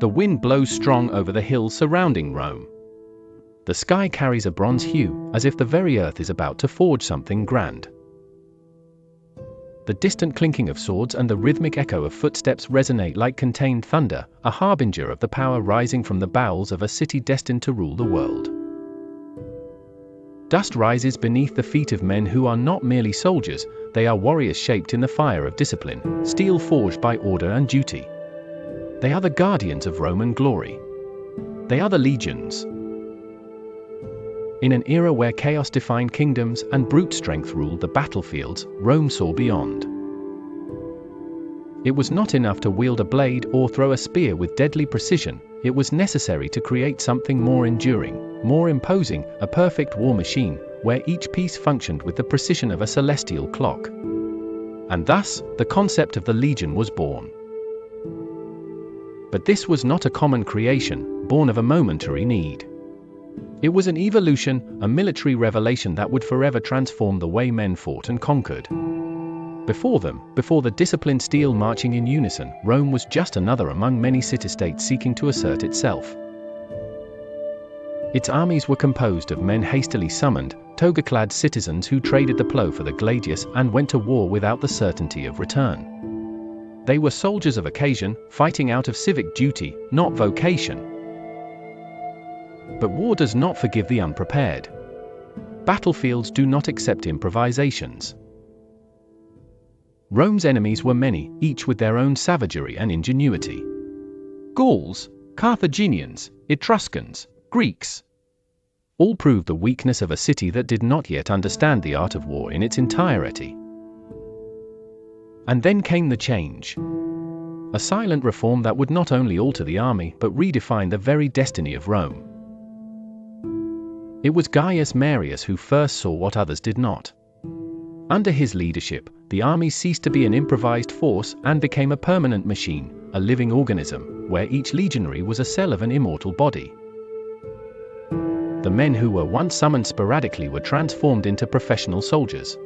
The wind blows strong over the hills surrounding Rome. The sky carries a bronze hue, as if the very earth is about to forge something grand. The distant clinking of swords and the rhythmic echo of footsteps resonate like contained thunder, a harbinger of the power rising from the bowels of a city destined to rule the world. Dust rises beneath the feet of men who are not merely soldiers, they are warriors shaped in the fire of discipline, steel forged by order and duty. They are the guardians of Roman glory. They are the legions. In an era where chaos defined kingdoms and brute strength ruled the battlefields, Rome saw beyond. It was not enough to wield a blade or throw a spear with deadly precision, it was necessary to create something more enduring, more imposing, a perfect war machine, where each piece functioned with the precision of a celestial clock. And thus, the concept of the legion was born. But this was not a common creation, born of a momentary need. It was an evolution, a military revelation that would forever transform the way men fought and conquered. Before the disciplined steel marching in unison, Rome was just another among many city-states seeking to assert itself. Its armies were composed of men hastily summoned, toga-clad citizens who traded the plough for the gladius and went to war without the certainty of return. They were soldiers of occasion, fighting out of civic duty, not vocation. But war does not forgive the unprepared. Battlefields do not accept improvisations. Rome's enemies were many, each with their own savagery and ingenuity. Gauls, Carthaginians, Etruscans, Greeks. All proved the weakness of a city that did not yet understand the art of war in its entirety. And then came the change. A silent reform that would not only alter the army but redefine the very destiny of Rome. It was Gaius Marius who first saw what others did not. Under his leadership, the army ceased to be an improvised force and became a permanent machine, a living organism, where each legionary was a cell of an immortal body. The men who were once summoned sporadically were transformed into professional soldiers.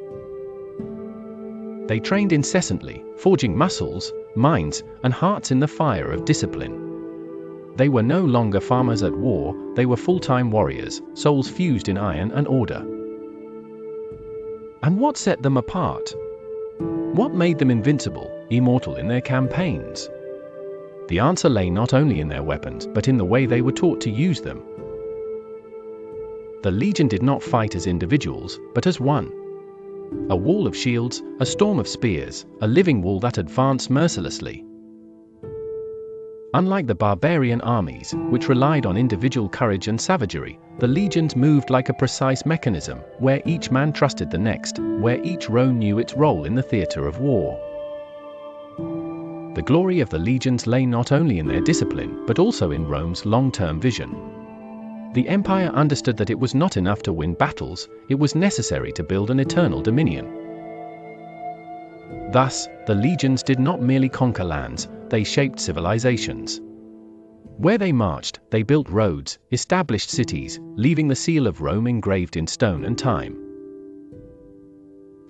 They trained incessantly, forging muscles, minds, and hearts in the fire of discipline. They were no longer farmers at war, they were full-time warriors, souls fused in iron and order. And what set them apart? What made them invincible, immortal in their campaigns? The answer lay not only in their weapons, but in the way they were taught to use them. The legion did not fight as individuals, but as one. A wall of shields, a storm of spears, a living wall that advanced mercilessly. Unlike the barbarian armies, which relied on individual courage and savagery, the legions moved like a precise mechanism, where each man trusted the next, where each row knew its role in the theater of war. The glory of the legions lay not only in their discipline, but also in Rome's long-term vision. The empire understood that it was not enough to win battles, it was necessary to build an eternal dominion. Thus, the legions did not merely conquer lands, they shaped civilizations. Where they marched, they built roads, established cities, leaving the seal of Rome engraved in stone and time.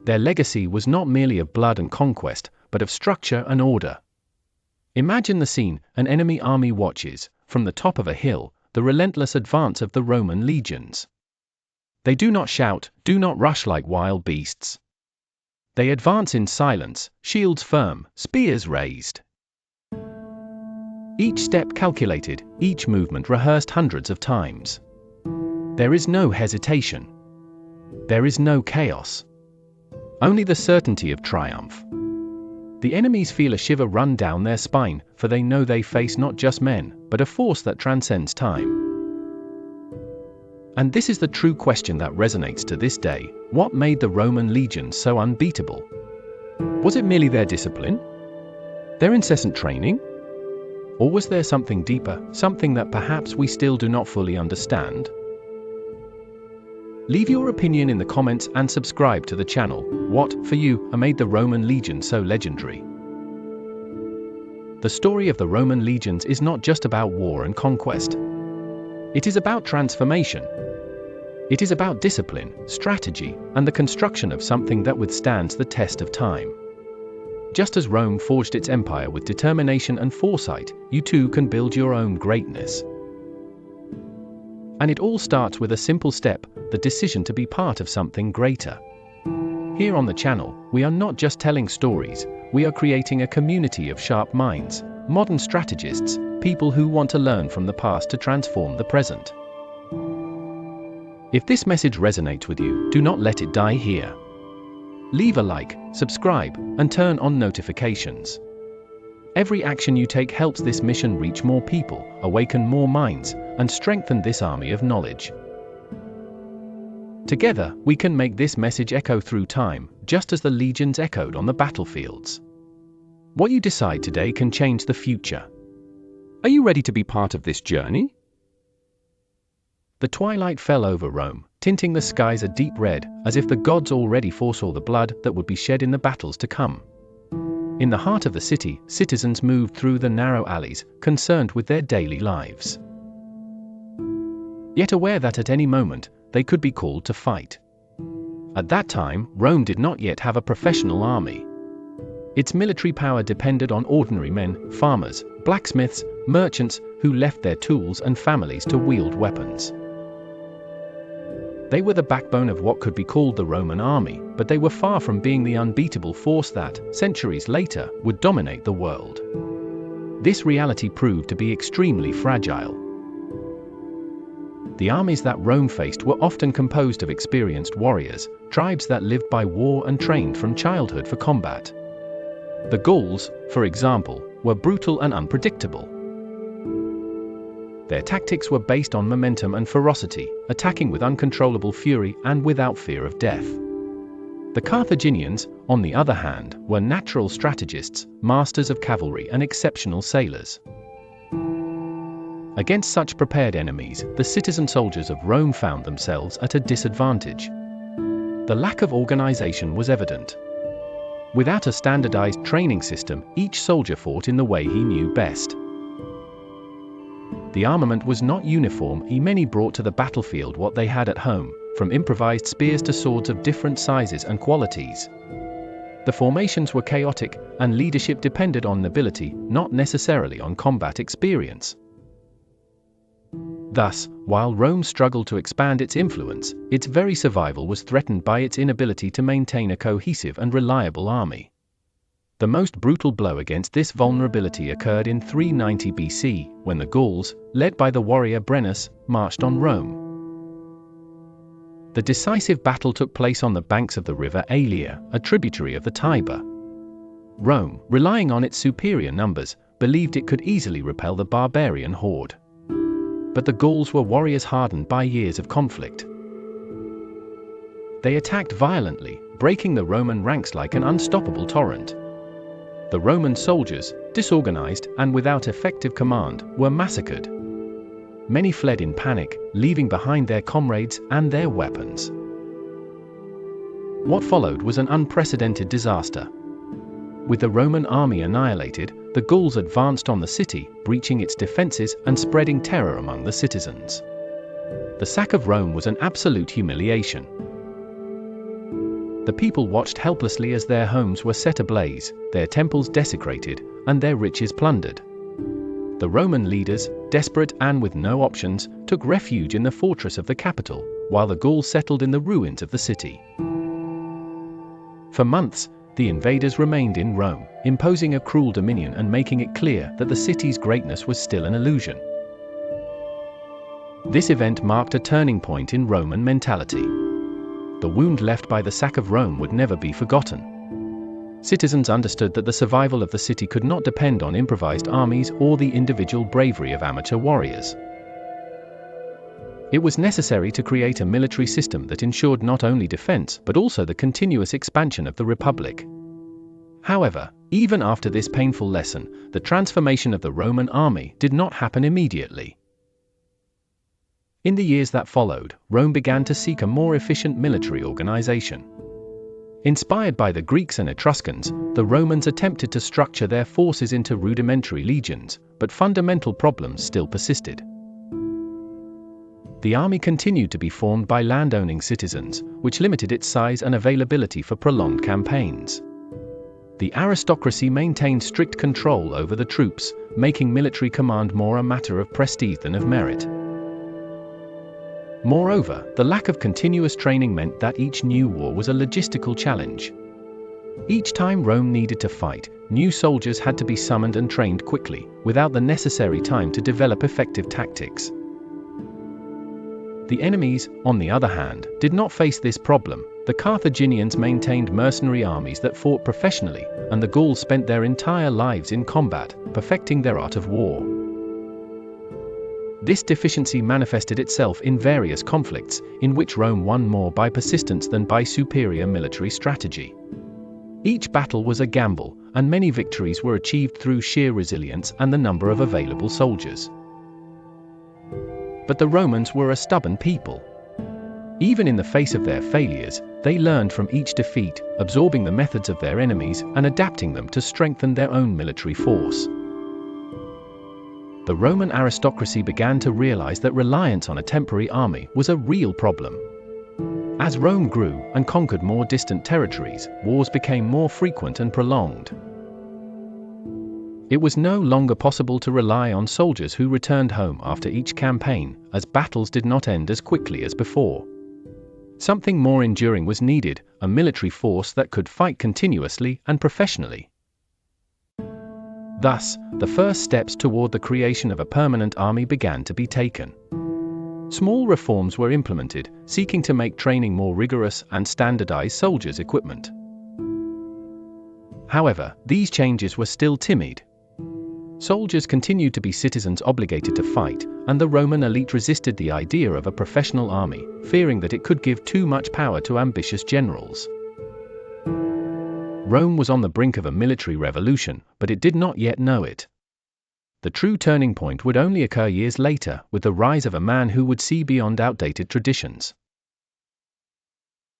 Their legacy was not merely of blood and conquest, but of structure and order. Imagine the scene: an enemy army watches, from the top of a hill, the relentless advance of the Roman legions. They do not shout, do not rush like wild beasts. They advance in silence, shields firm, spears raised. Each step calculated, each movement rehearsed hundreds of times. There is no hesitation. There is no chaos. Only the certainty of triumph. The enemies feel a shiver run down their spine, for they know they face not just men, but a force that transcends time. And this is the true question that resonates to this day: what made the Roman legions so unbeatable? Was it merely their discipline? Their incessant training? Or was there something deeper, something that perhaps we still do not fully understand? Leave your opinion in the comments and subscribe to the channel. What, for you, made the Roman legion so legendary? The story of the Roman legions is not just about war and conquest. It is about transformation. It is about discipline, strategy, and the construction of something that withstands the test of time. Just as Rome forged its empire with determination and foresight, you too can build your own greatness. And it all starts with a simple step, the decision to be part of something greater. Here on the channel, we are not just telling stories, we are creating a community of sharp minds, modern strategists, people who want to learn from the past to transform the present. If this message resonates with you, do not let it die here. Leave a like, subscribe, and turn on notifications. Every action you take helps this mission reach more people, awaken more minds, and strengthen this army of knowledge. Together, we can make this message echo through time, just as the legions echoed on the battlefields. What you decide today can change the future. Are you ready to be part of this journey? The twilight fell over Rome, tinting the skies a deep red, as if the gods already foresaw the blood that would be shed in the battles to come. In the heart of the city, citizens moved through the narrow alleys, concerned with their daily lives. Yet aware that at any moment, they could be called to fight. At that time, Rome did not yet have a professional army. Its military power depended on ordinary men, farmers, blacksmiths, merchants, who left their tools and families to wield weapons. They were the backbone of what could be called the Roman army, but they were far from being the unbeatable force that, centuries later, would dominate the world. This reality proved to be extremely fragile. The armies that Rome faced were often composed of experienced warriors, tribes that lived by war and trained from childhood for combat. The Gauls, for example, were brutal and unpredictable. Their tactics were based on momentum and ferocity, attacking with uncontrollable fury and without fear of death. The Carthaginians, on the other hand, were natural strategists, masters of cavalry and exceptional sailors. Against such prepared enemies, the citizen soldiers of Rome found themselves at a disadvantage. The lack of organization was evident. Without a standardized training system, each soldier fought in the way he knew best. The armament was not uniform, many brought to the battlefield what they had at home, from improvised spears to swords of different sizes and qualities. The formations were chaotic, and leadership depended on nobility, not necessarily on combat experience. Thus, while Rome struggled to expand its influence, its very survival was threatened by its inability to maintain a cohesive and reliable army. The most brutal blow against this vulnerability occurred in 390 BC, when the Gauls, led by the warrior Brennus, marched on Rome. The decisive battle took place on the banks of the river Alia, a tributary of the Tiber. Rome, relying on its superior numbers, believed it could easily repel the barbarian horde. But the Gauls were warriors hardened by years of conflict. They attacked violently, breaking the Roman ranks like an unstoppable torrent. The Roman soldiers, disorganized and without effective command, were massacred. Many fled in panic, leaving behind their comrades and their weapons. What followed was an unprecedented disaster. With the Roman army annihilated, the Gauls advanced on the city, breaching its defenses and spreading terror among the citizens. The sack of Rome was an absolute humiliation. The people watched helplessly as their homes were set ablaze, their temples desecrated, and their riches plundered. The Roman leaders, desperate and with no options, took refuge in the fortress of the capital, while the Gauls settled in the ruins of the city. For months, the invaders remained in Rome, imposing a cruel dominion and making it clear that the city's greatness was still an illusion. This event marked a turning point in Roman mentality. The wound left by the sack of Rome would never be forgotten. Citizens understood that the survival of the city could not depend on improvised armies or the individual bravery of amateur warriors. It was necessary to create a military system that ensured not only defense but also the continuous expansion of the Republic. However, even after this painful lesson, the transformation of the Roman army did not happen immediately. In the years that followed, Rome began to seek a more efficient military organization. Inspired by the Greeks and Etruscans, the Romans attempted to structure their forces into rudimentary legions, but fundamental problems still persisted. The army continued to be formed by land-owning citizens, which limited its size and availability for prolonged campaigns. The aristocracy maintained strict control over the troops, making military command more a matter of prestige than of merit. Moreover, the lack of continuous training meant that each new war was a logistical challenge. Each time Rome needed to fight, new soldiers had to be summoned and trained quickly, without the necessary time to develop effective tactics. The enemies, on the other hand, did not face this problem. The Carthaginians maintained mercenary armies that fought professionally, and the Gauls spent their entire lives in combat, perfecting their art of war. This deficiency manifested itself in various conflicts, in which Rome won more by persistence than by superior military strategy. Each battle was a gamble, and many victories were achieved through sheer resilience and the number of available soldiers. But the Romans were a stubborn people. Even in the face of their failures, they learned from each defeat, absorbing the methods of their enemies and adapting them to strengthen their own military force. The Roman aristocracy began to realize that reliance on a temporary army was a real problem. As Rome grew and conquered more distant territories, wars became more frequent and prolonged. It was no longer possible to rely on soldiers who returned home after each campaign, as battles did not end as quickly as before. Something more enduring was needed, a military force that could fight continuously and professionally. Thus, the first steps toward the creation of a permanent army began to be taken. Small reforms were implemented, seeking to make training more rigorous and standardize soldiers' equipment. However, these changes were still timid. Soldiers continued to be citizens obligated to fight, and the Roman elite resisted the idea of a professional army, fearing that it could give too much power to ambitious generals. Rome was on the brink of a military revolution, but it did not yet know it. The true turning point would only occur years later, with the rise of a man who would see beyond outdated traditions.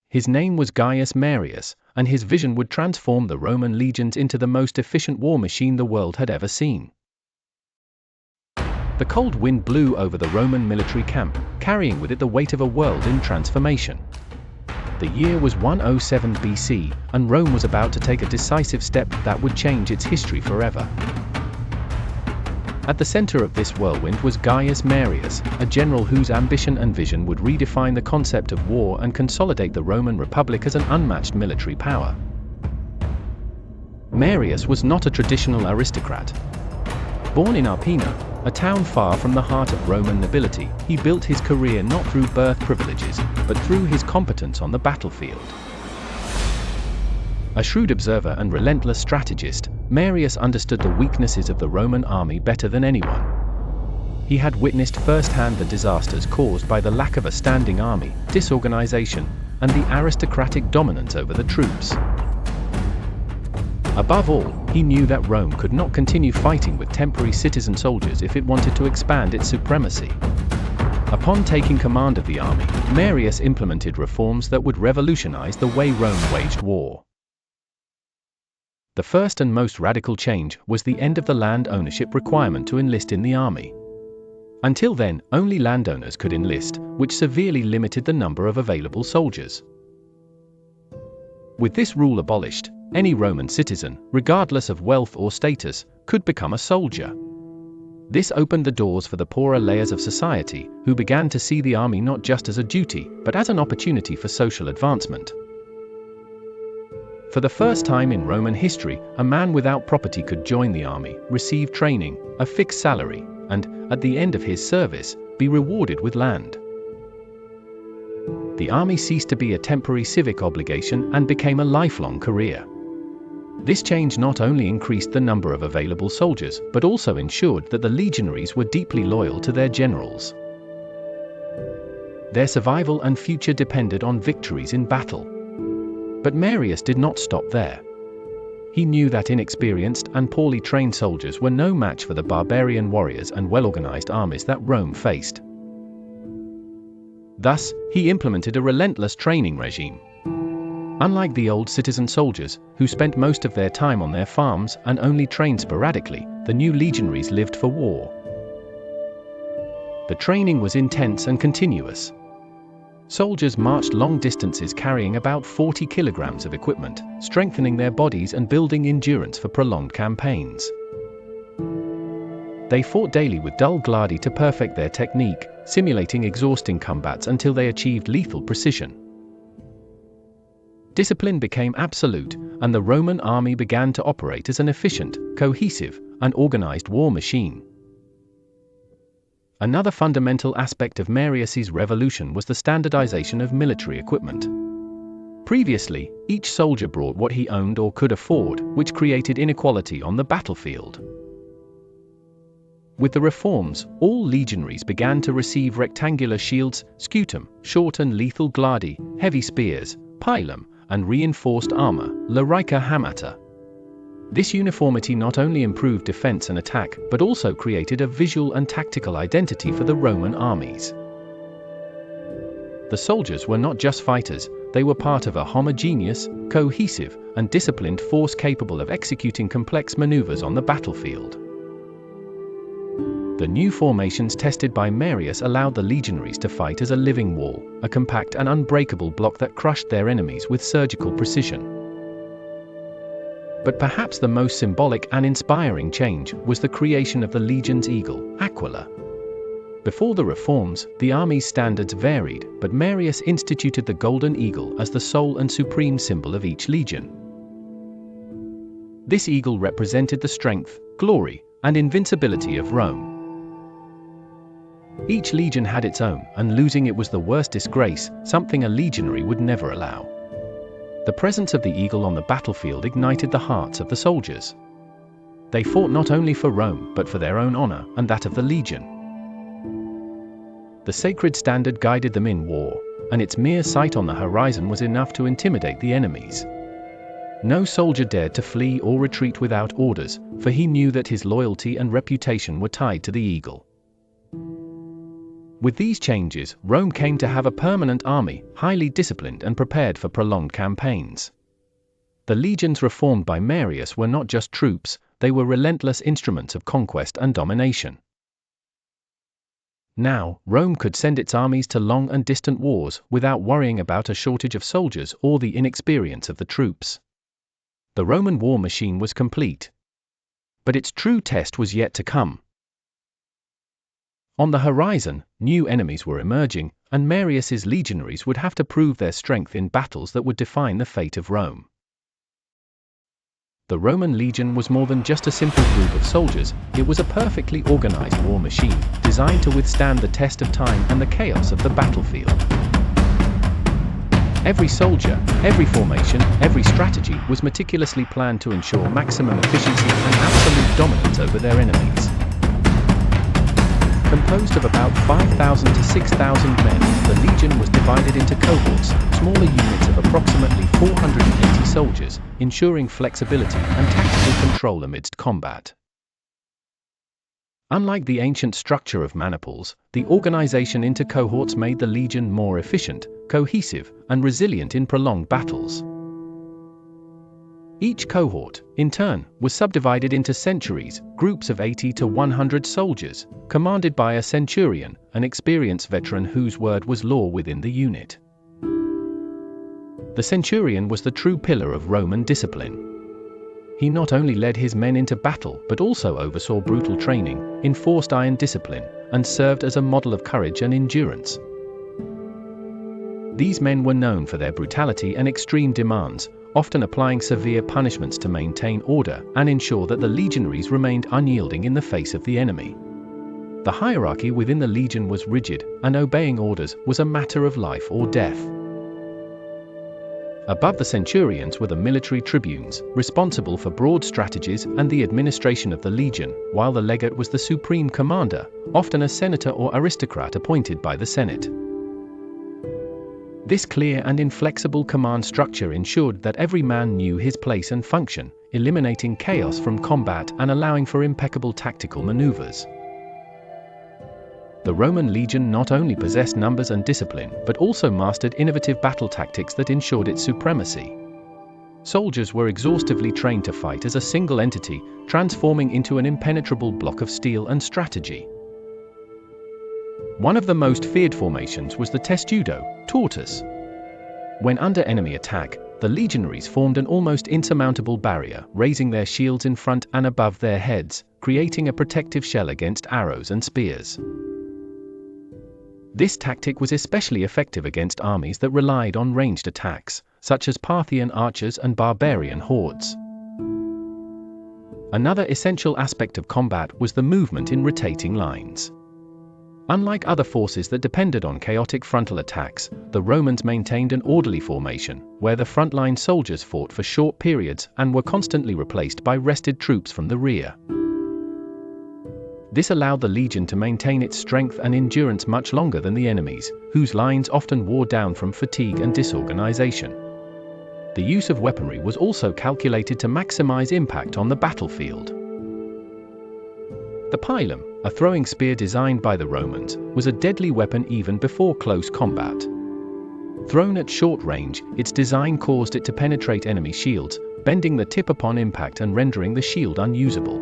His name was Gaius Marius, and his vision would transform the Roman legions into the most efficient war machine the world had ever seen. The cold wind blew over the Roman military camp, carrying with it the weight of a world in transformation. The year was 107 BC, and Rome was about to take a decisive step that would change its history forever. At the center of this whirlwind was Gaius Marius, a general whose ambition and vision would redefine the concept of war and consolidate the Roman Republic as an unmatched military power. Marius was not a traditional aristocrat. Born in Arpina, a town far from the heart of Roman nobility, he built his career not through birth privileges, but through his competence on the battlefield. A shrewd observer and relentless strategist, Marius understood the weaknesses of the Roman army better than anyone. He had witnessed firsthand the disasters caused by the lack of a standing army, disorganization, and the aristocratic dominance over the troops. Above all, he knew that Rome could not continue fighting with temporary citizen soldiers if it wanted to expand its supremacy. Upon taking command of the army, Marius implemented reforms that would revolutionize the way Rome waged war. The first and most radical change was the end of the land ownership requirement to enlist in the army. Until then, only landowners could enlist, which severely limited the number of available soldiers. With this rule abolished, any Roman citizen, regardless of wealth or status, could become a soldier. This opened the doors for the poorer layers of society, who began to see the army not just as a duty, but as an opportunity for social advancement. For the first time in Roman history, a man without property could join the army, receive training, a fixed salary, and, at the end of his service, be rewarded with land. The army ceased to be a temporary civic obligation and became a lifelong career. This change not only increased the number of available soldiers, but also ensured that the legionaries were deeply loyal to their generals. Their survival and future depended on victories in battle. But Marius did not stop there. He knew that inexperienced and poorly trained soldiers were no match for the barbarian warriors and well-organized armies that Rome faced. Thus, he implemented a relentless training regime. Unlike the old citizen soldiers, who spent most of their time on their farms and only trained sporadically, the new legionaries lived for war. The training was intense and continuous. Soldiers marched long distances carrying about 40 kilograms of equipment, strengthening their bodies and building endurance for prolonged campaigns. They fought daily with dull gladi to perfect their technique, simulating exhausting combats until they achieved lethal precision. Discipline became absolute, and the Roman army began to operate as an efficient, cohesive, and organized war machine. Another fundamental aspect of Marius's revolution was the standardization of military equipment. Previously, each soldier brought what he owned or could afford, which created inequality on the battlefield. With the reforms, all legionaries began to receive rectangular shields, scutum, short and lethal gladi, heavy spears, pilum, and reinforced armor, larica hamata. This uniformity not only improved defense and attack, but also created a visual and tactical identity for the Roman armies. The soldiers were not just fighters, they were part of a homogeneous, cohesive, and disciplined force capable of executing complex maneuvers on the battlefield. The new formations tested by Marius allowed the legionaries to fight as a living wall, a compact and unbreakable block that crushed their enemies with surgical precision. But perhaps the most symbolic and inspiring change was the creation of the legion's eagle, Aquila. Before the reforms, the army's standards varied, but Marius instituted the golden eagle as the sole and supreme symbol of each legion. This eagle represented the strength, glory, and invincibility of Rome. Each legion had its own, and losing it was the worst disgrace, something a legionary would never allow. The presence of the eagle on the battlefield ignited the hearts of the soldiers. They fought not only for Rome, but for their own honor and that of the legion. The sacred standard guided them in war, and its mere sight on the horizon was enough to intimidate the enemies. No soldier dared to flee or retreat without orders, for he knew that his loyalty and reputation were tied to the eagle. With these changes, Rome came to have a permanent army, highly disciplined and prepared for prolonged campaigns. The legions reformed by Marius were not just troops, they were relentless instruments of conquest and domination. Now, Rome could send its armies to long and distant wars without worrying about a shortage of soldiers or the inexperience of the troops. The Roman war machine was complete. But its true test was yet to come. On the horizon, new enemies were emerging, and Marius's legionaries would have to prove their strength in battles that would define the fate of Rome. The Roman legion was more than just a simple group of soldiers, it was a perfectly organized war machine, designed to withstand the test of time and the chaos of the battlefield. Every soldier, every formation, every strategy was meticulously planned to ensure maximum efficiency and absolute dominance over their enemies. Composed of about 5,000 to 6,000 men, the legion was divided into cohorts, smaller units of approximately 480 soldiers, ensuring flexibility and tactical control amidst combat. Unlike the ancient structure of maniples, the organization into cohorts made the legion more efficient, cohesive, and resilient in prolonged battles. Each cohort, in turn, was subdivided into centuries, groups of 80 to 100 soldiers, commanded by a centurion, an experienced veteran whose word was law within the unit. The centurion was the true pillar of Roman discipline. He not only led his men into battle but also oversaw brutal training, enforced iron discipline, and served as a model of courage and endurance. These men were known for their brutality and extreme demands, often applying severe punishments to maintain order and ensure that the legionaries remained unyielding in the face of the enemy. The hierarchy within the legion was rigid, and obeying orders was a matter of life or death. Above the centurions were the military tribunes, responsible for broad strategies and the administration of the legion, while the legate was the supreme commander, often a senator or aristocrat appointed by the Senate. This clear and inflexible command structure ensured that every man knew his place and function, eliminating chaos from combat and allowing for impeccable tactical maneuvers. The Roman legion not only possessed numbers and discipline, but also mastered innovative battle tactics that ensured its supremacy. Soldiers were exhaustively trained to fight as a single entity, transforming into an impenetrable block of steel and strategy. One of the most feared formations was the testudo, tortoise. When under enemy attack, the legionaries formed an almost insurmountable barrier, raising their shields in front and above their heads, creating a protective shell against arrows and spears. This tactic was especially effective against armies that relied on ranged attacks, such as Parthian archers and barbarian hordes. Another essential aspect of combat was the movement in rotating lines. Unlike other forces that depended on chaotic frontal attacks, the Romans maintained an orderly formation, where the frontline soldiers fought for short periods and were constantly replaced by rested troops from the rear. This allowed the legion to maintain its strength and endurance much longer than the enemies, whose lines often wore down from fatigue and disorganization. The use of weaponry was also calculated to maximize impact on the battlefield. The pilum, a throwing spear designed by the Romans, was a deadly weapon even before close combat. Thrown at short range, its design caused it to penetrate enemy shields, bending the tip upon impact and rendering the shield unusable.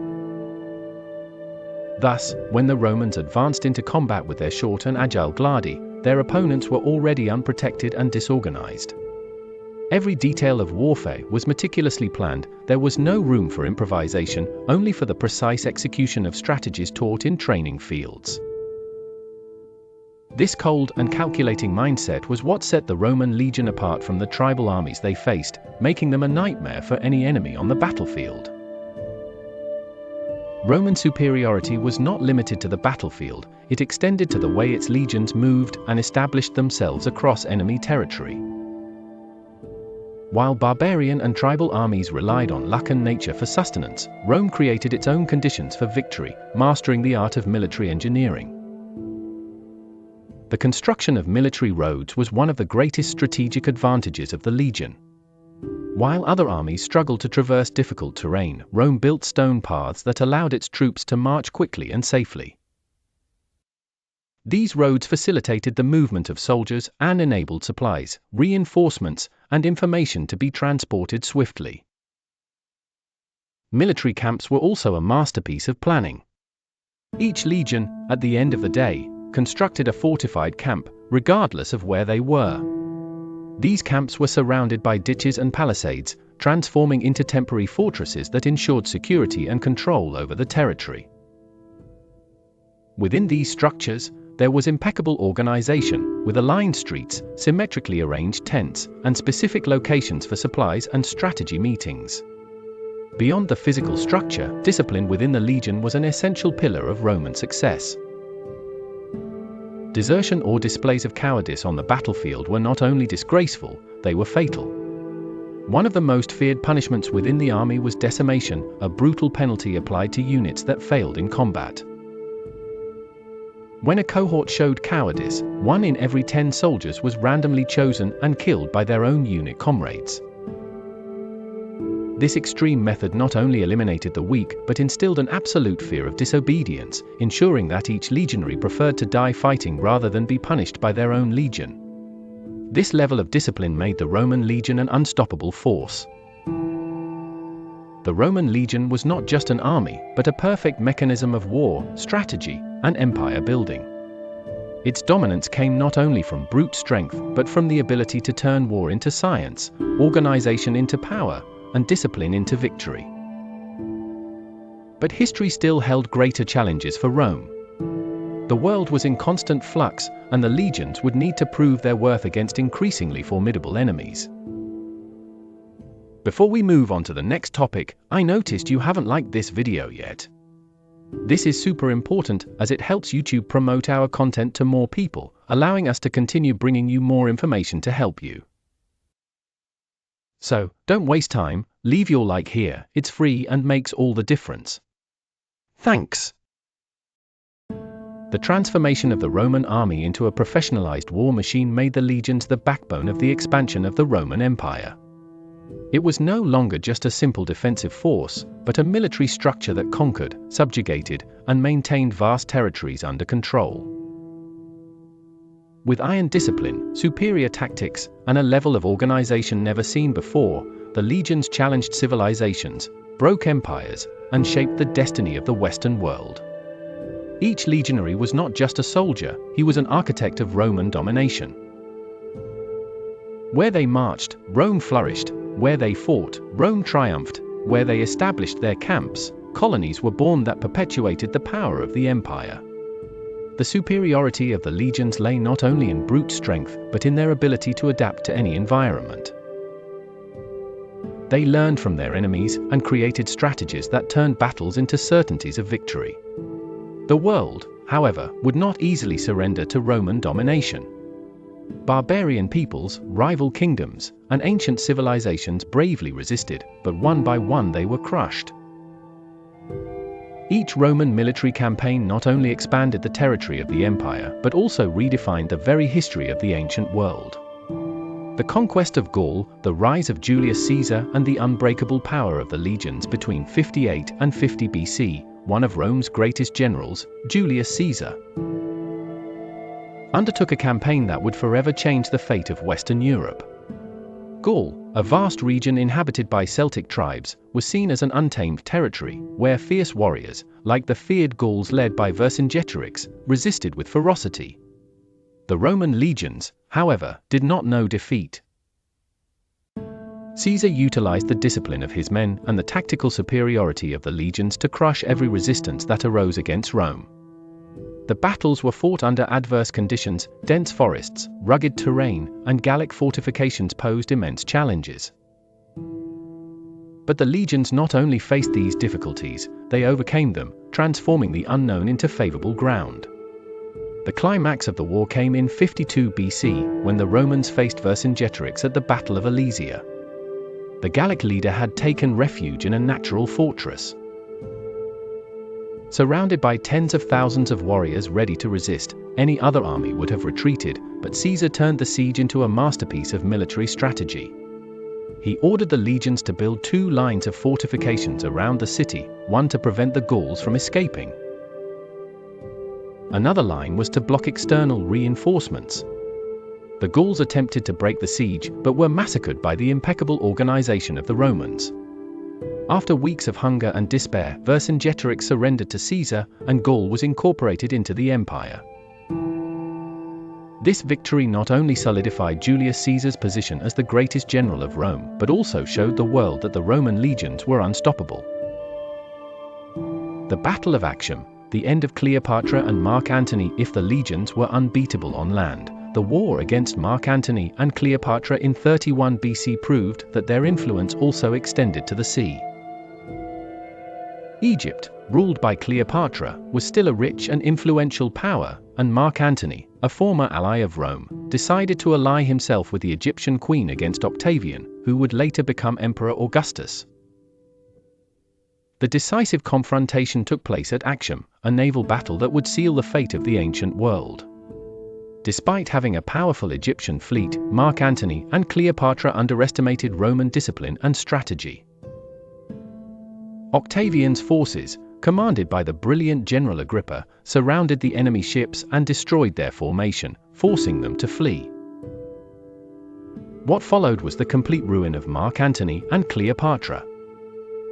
Thus, when the Romans advanced into combat with their short and agile gladi, their opponents were already unprotected and disorganized. Every detail of warfare was meticulously planned. There was no room for improvisation, only for the precise execution of strategies taught in training fields. This cold and calculating mindset was what set the Roman legion apart from the tribal armies they faced, making them a nightmare for any enemy on the battlefield. Roman superiority was not limited to the battlefield, it extended to the way its legions moved and established themselves across enemy territory. While barbarian and tribal armies relied on luck and nature for sustenance, Rome created its own conditions for victory, mastering the art of military engineering. The construction of military roads was one of the greatest strategic advantages of the legion. While other armies struggled to traverse difficult terrain, Rome built stone paths that allowed its troops to march quickly and safely. These roads facilitated the movement of soldiers and enabled supplies, reinforcements, and information to be transported swiftly. Military camps were also a masterpiece of planning. Each legion, at the end of the day, constructed a fortified camp, regardless of where they were. These camps were surrounded by ditches and palisades, transforming into temporary fortresses that ensured security and control over the territory. Within these structures, there was impeccable organization, with aligned streets, symmetrically arranged tents, and specific locations for supplies and strategy meetings. Beyond the physical structure, discipline within the legion was an essential pillar of Roman success. Desertion or displays of cowardice on the battlefield were not only disgraceful, they were fatal. One of the most feared punishments within the army was decimation, a brutal penalty applied to units that failed in combat. When a cohort showed cowardice, 1 in every 10 soldiers was randomly chosen and killed by their own unit comrades. This extreme method not only eliminated the weak but instilled an absolute fear of disobedience, ensuring that each legionary preferred to die fighting rather than be punished by their own legion. This level of discipline made the Roman legion an unstoppable force. The Roman legion was not just an army, but a perfect mechanism of war, strategy, and empire building. Its dominance came not only from brute strength, but from the ability to turn war into science, organization into power, and discipline into victory. But history still held greater challenges for Rome. The world was in constant flux, and the legions would need to prove their worth against increasingly formidable enemies. Before we move on to the next topic, I noticed you haven't liked this video yet. This is super important as it helps YouTube promote our content to more people, allowing us to continue bringing you more information to help you. So, don't waste time, leave your like here, it's free and makes all the difference. Thanks. The transformation of the Roman army into a professionalized war machine made the legions the backbone of the expansion of the Roman Empire. It was no longer just a simple defensive force, but a military structure that conquered, subjugated, and maintained vast territories under control. With iron discipline, superior tactics, and a level of organization never seen before, the legions challenged civilizations, broke empires, and shaped the destiny of the Western world. Each legionary was not just a soldier, he was an architect of Roman domination. Where they marched, Rome flourished. Where they fought, Rome triumphed. Where they established their camps, colonies were born that perpetuated the power of the empire. The superiority of the legions lay not only in brute strength, but in their ability to adapt to any environment. They learned from their enemies and created strategies that turned battles into certainties of victory. The world, however, would not easily surrender to Roman domination. Barbarian peoples, rival kingdoms, and ancient civilizations bravely resisted, but one by one they were crushed. Each Roman military campaign not only expanded the territory of the empire, but also redefined the very history of the ancient world. The conquest of Gaul, the rise of Julius Caesar, and the unbreakable power of the legions between 58 and 50 BC, one of Rome's greatest generals, Julius Caesar, undertook a campaign that would forever change the fate of Western Europe. Gaul, a vast region inhabited by Celtic tribes, was seen as an untamed territory, where fierce warriors, like the feared Gauls led by Vercingetorix, resisted with ferocity. The Roman legions, however, did not know defeat. Caesar utilized the discipline of his men and the tactical superiority of the legions to crush every resistance that arose against Rome. The battles were fought under adverse conditions. Dense forests, rugged terrain, and Gallic fortifications posed immense challenges. But the legions not only faced these difficulties, they overcame them, transforming the unknown into favorable ground. The climax of the war came in 52 BC, when the Romans faced Vercingetorix at the Battle of Alesia. The Gallic leader had taken refuge in a natural fortress. Surrounded by tens of thousands of warriors ready to resist, any other army would have retreated, but Caesar turned the siege into a masterpiece of military strategy. He ordered the legions to build 2 lines of fortifications around the city, one to prevent the Gauls from escaping. Another line was to block external reinforcements. The Gauls attempted to break the siege, but were massacred by the impeccable organization of the Romans. After weeks of hunger and despair, Vercingetorix surrendered to Caesar, and Gaul was incorporated into the empire. This victory not only solidified Julius Caesar's position as the greatest general of Rome, but also showed the world that the Roman legions were unstoppable. The Battle of Actium, the end of Cleopatra and Mark Antony. If the legions were unbeatable on land, the war against Mark Antony and Cleopatra in 31 BC proved that their influence also extended to the sea. Egypt, ruled by Cleopatra, was still a rich and influential power, and Mark Antony, a former ally of Rome, decided to ally himself with the Egyptian queen against Octavian, who would later become Emperor Augustus. The decisive confrontation took place at Actium, a naval battle that would seal the fate of the ancient world. Despite having a powerful Egyptian fleet, Mark Antony and Cleopatra underestimated Roman discipline and strategy. Octavian's forces, commanded by the brilliant General Agrippa, surrounded the enemy ships and destroyed their formation, forcing them to flee. What followed was the complete ruin of Mark Antony and Cleopatra.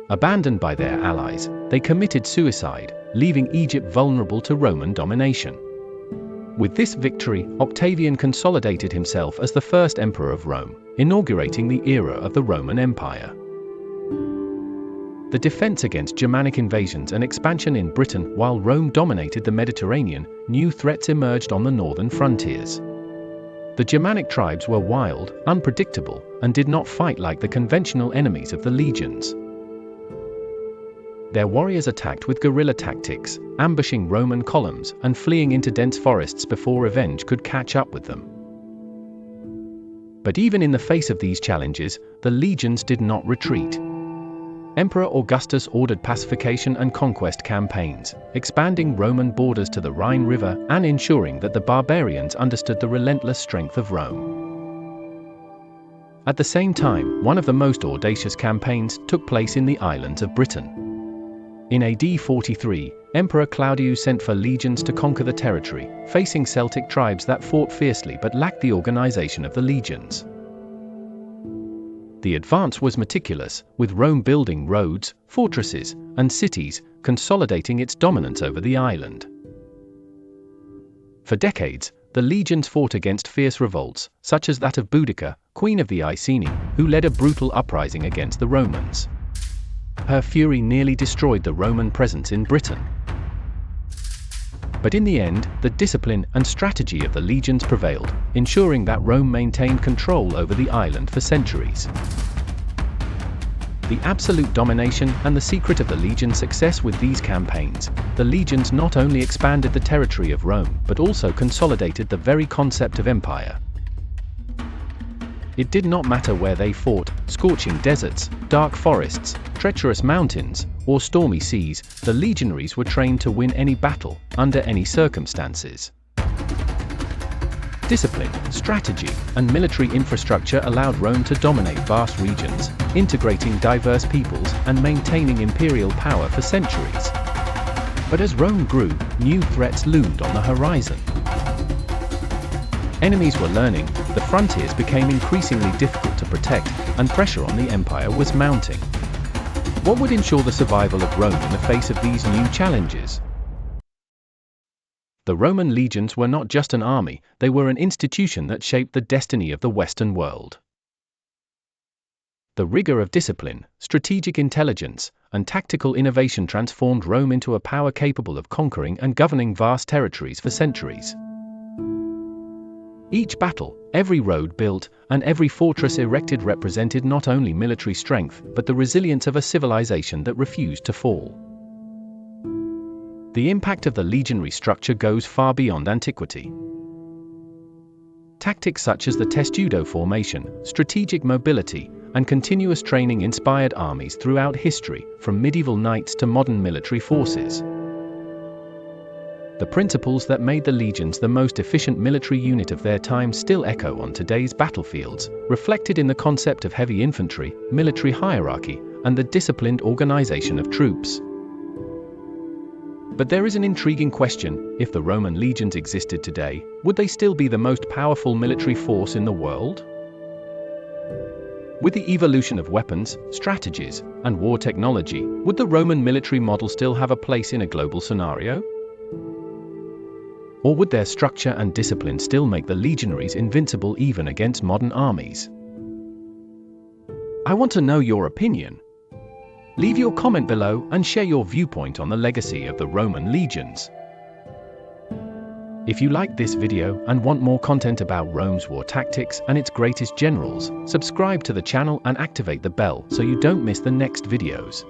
Abandoned by their allies, they committed suicide, leaving Egypt vulnerable to Roman domination. With this victory, Octavian consolidated himself as the first emperor of Rome, inaugurating the era of the Roman Empire. The defense against Germanic invasions and expansion in Britain. While Rome dominated the Mediterranean, new threats emerged on the northern frontiers. The Germanic tribes were wild, unpredictable, and did not fight like the conventional enemies of the legions. Their warriors attacked with guerrilla tactics, ambushing Roman columns and fleeing into dense forests before revenge could catch up with them. But even in the face of these challenges, the legions did not retreat. Emperor Augustus ordered pacification and conquest campaigns, expanding Roman borders to the Rhine River and ensuring that the barbarians understood the relentless strength of Rome. At the same time, one of the most audacious campaigns took place in the islands of Britain. In AD 43, Emperor Claudius sent for legions to conquer the territory, facing Celtic tribes that fought fiercely but lacked the organization of the legions. The advance was meticulous, with Rome building roads, fortresses, and cities, consolidating its dominance over the island. For decades, the legions fought against fierce revolts, such as that of Boudica, queen of the Iceni, who led a brutal uprising against the Romans. Her fury nearly destroyed the Roman presence in Britain. But in the end, the discipline and strategy of the legions prevailed, ensuring that Rome maintained control over the island for centuries. The absolute domination and the secret of the legion's success with these campaigns, the legions not only expanded the territory of Rome but also consolidated the very concept of empire. It did not matter where they fought, scorching deserts, dark forests, treacherous mountains, or stormy seas, the legionaries were trained to win any battle, under any circumstances. Discipline, strategy, and military infrastructure allowed Rome to dominate vast regions, integrating diverse peoples and maintaining imperial power for centuries. But as Rome grew, new threats loomed on the horizon. Enemies were learning, the frontiers became increasingly difficult to protect, and pressure on the empire was mounting. What would ensure the survival of Rome in the face of these new challenges? The Roman legions were not just an army, they were an institution that shaped the destiny of the Western world. The rigor of discipline, strategic intelligence, and tactical innovation transformed Rome into a power capable of conquering and governing vast territories for centuries. Each battle, every road built, and every fortress erected represented not only military strength but the resilience of a civilization that refused to fall. The impact of the legionary structure goes far beyond antiquity. Tactics such as the testudo formation, strategic mobility, and continuous training inspired armies throughout history, from medieval knights to modern military forces. The principles that made the legions the most efficient military unit of their time still echo on today's battlefields, reflected in the concept of heavy infantry, military hierarchy, and the disciplined organization of troops. But there is an intriguing question: if the Roman legions existed today, would they still be the most powerful military force in the world? With the evolution of weapons, strategies, and war technology, would the Roman military model still have a place in a global scenario? Or would their structure and discipline still make the legionaries invincible even against modern armies? I want to know your opinion. Leave your comment below and share your viewpoint on the legacy of the Roman legions. If you liked this video and want more content about Rome's war tactics and its greatest generals, subscribe to the channel and activate the bell so you don't miss the next videos.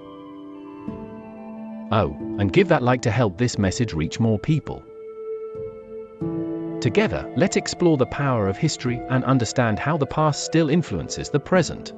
Oh, and give that like to help this message reach more people. Together, let's explore the power of history and understand how the past still influences the present.